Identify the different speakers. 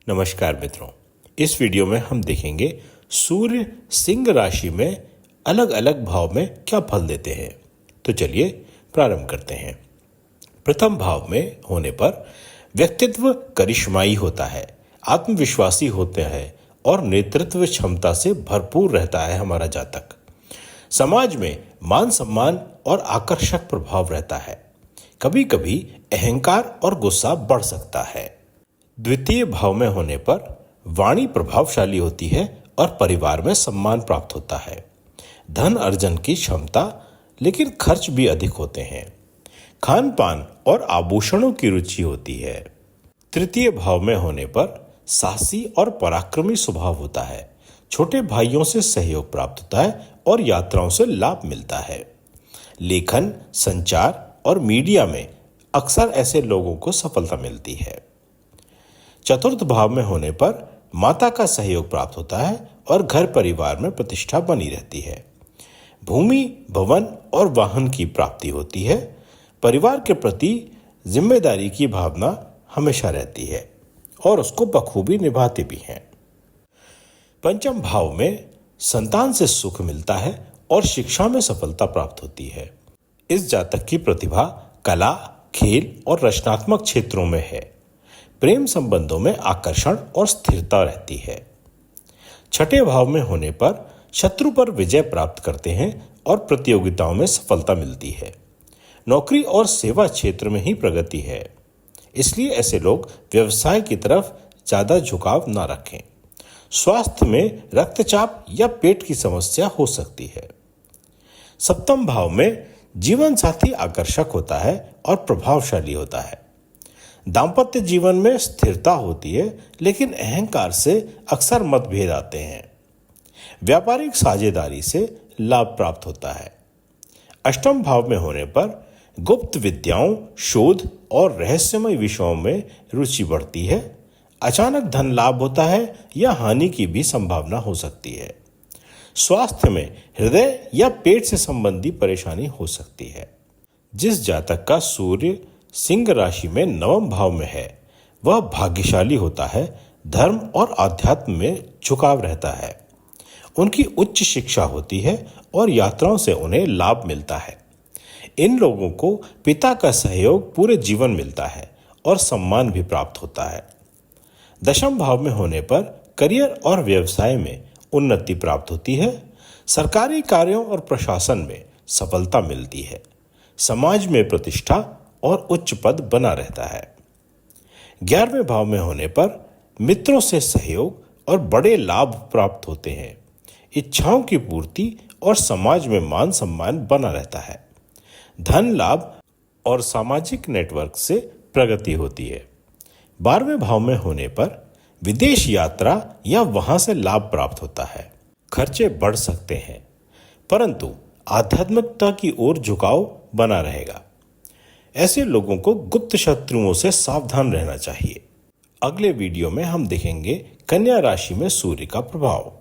Speaker 1: नमस्कार मित्रों, इस वीडियो में हम देखेंगे सूर्य सिंह राशि में अलग अलग भाव में क्या फल देते हैं। तो चलिए प्रारंभ करते हैं। प्रथम भाव में होने पर व्यक्तित्व करिश्माई होता है, आत्मविश्वासी होते हैं और नेतृत्व क्षमता से भरपूर रहता है हमारा जातक। समाज में मान सम्मान और आकर्षक प्रभाव रहता है। कभी कभी अहंकार और गुस्सा बढ़ सकता है। द्वितीय भाव में होने पर वाणी प्रभावशाली होती है और परिवार में सम्मान प्राप्त होता है। धन अर्जन की क्षमता, लेकिन खर्च भी अधिक होते हैं। खान पान और आभूषणों की रुचि होती है। तृतीय भाव में होने पर साहसी और पराक्रमी स्वभाव होता है। छोटे भाइयों से सहयोग प्राप्त होता है और यात्राओं से लाभ मिलता है। लेखन, संचार और मीडिया में अक्सर ऐसे लोगों को सफलता मिलती है। चतुर्थ भाव में होने पर माता का सहयोग प्राप्त होता है और घर परिवार में प्रतिष्ठा बनी रहती है। भूमि, भवन और वाहन की प्राप्ति होती है। परिवार के प्रति जिम्मेदारी की भावना हमेशा रहती है और उसको बखूबी निभाते भी हैं। पंचम भाव में संतान से सुख मिलता है और शिक्षा में सफलता प्राप्त होती है। इस जातक की प्रतिभा कला, खेल और रचनात्मक क्षेत्रों में है। प्रेम संबंधों में आकर्षण और स्थिरता रहती है। छठे भाव में होने पर शत्रु पर विजय प्राप्त करते हैं और प्रतियोगिताओं में सफलता मिलती है। नौकरी और सेवा क्षेत्र में ही प्रगति है, इसलिए ऐसे लोग व्यवसाय की तरफ ज्यादा झुकाव न रखें। स्वास्थ्य में रक्तचाप या पेट की समस्या हो सकती है। सप्तम भाव में जीवन साथी आकर्षक होता है और प्रभावशाली होता है। दांपत्य जीवन में स्थिरता होती है, लेकिन अहंकार से अक्सर मतभेद आते हैं। व्यापारिक साझेदारी से लाभ प्राप्त होता है। अष्टम भाव में होने पर गुप्त विद्याओं, शोध और रहस्यमय विषयों में रुचि बढ़ती है। अचानक धन लाभ होता है या हानि की भी संभावना हो सकती है। स्वास्थ्य में हृदय या पेट से संबंधी परेशानी हो सकती है। जिस जातक का सूर्य सिंह राशि में नवम भाव में है, वह भाग्यशाली होता है। धर्म और आध्यात्म में झुकाव रहता है। उनकी उच्च शिक्षा होती है और यात्राओं से उन्हें लाभ मिलता है। इन लोगों को पिता का सहयोग पूरे जीवन मिलता है और सम्मान भी प्राप्त होता है। दशम भाव में होने पर करियर और व्यवसाय में उन्नति प्राप्त होती है। सरकारी कार्यों और प्रशासन में सफलता मिलती है। समाज में प्रतिष्ठा और उच्च पद बना रहता है। 11वें भाव में होने पर मित्रों से सहयोग और बड़े लाभ प्राप्त होते हैं। इच्छाओं की पूर्ति और समाज में मान सम्मान बना रहता है। धन लाभ और सामाजिक नेटवर्क से प्रगति होती है। 12वें भाव में होने पर विदेश यात्रा या वहां से लाभ प्राप्त होता है। खर्चे बढ़ सकते हैं, परंतु आध्यात्मिकता की ओर झुकाव बना रहेगा। ऐसे लोगों को गुप्त शत्रुओं से सावधान रहना चाहिए। अगले वीडियो में हम देखेंगे कन्या राशि में सूर्य का प्रभाव।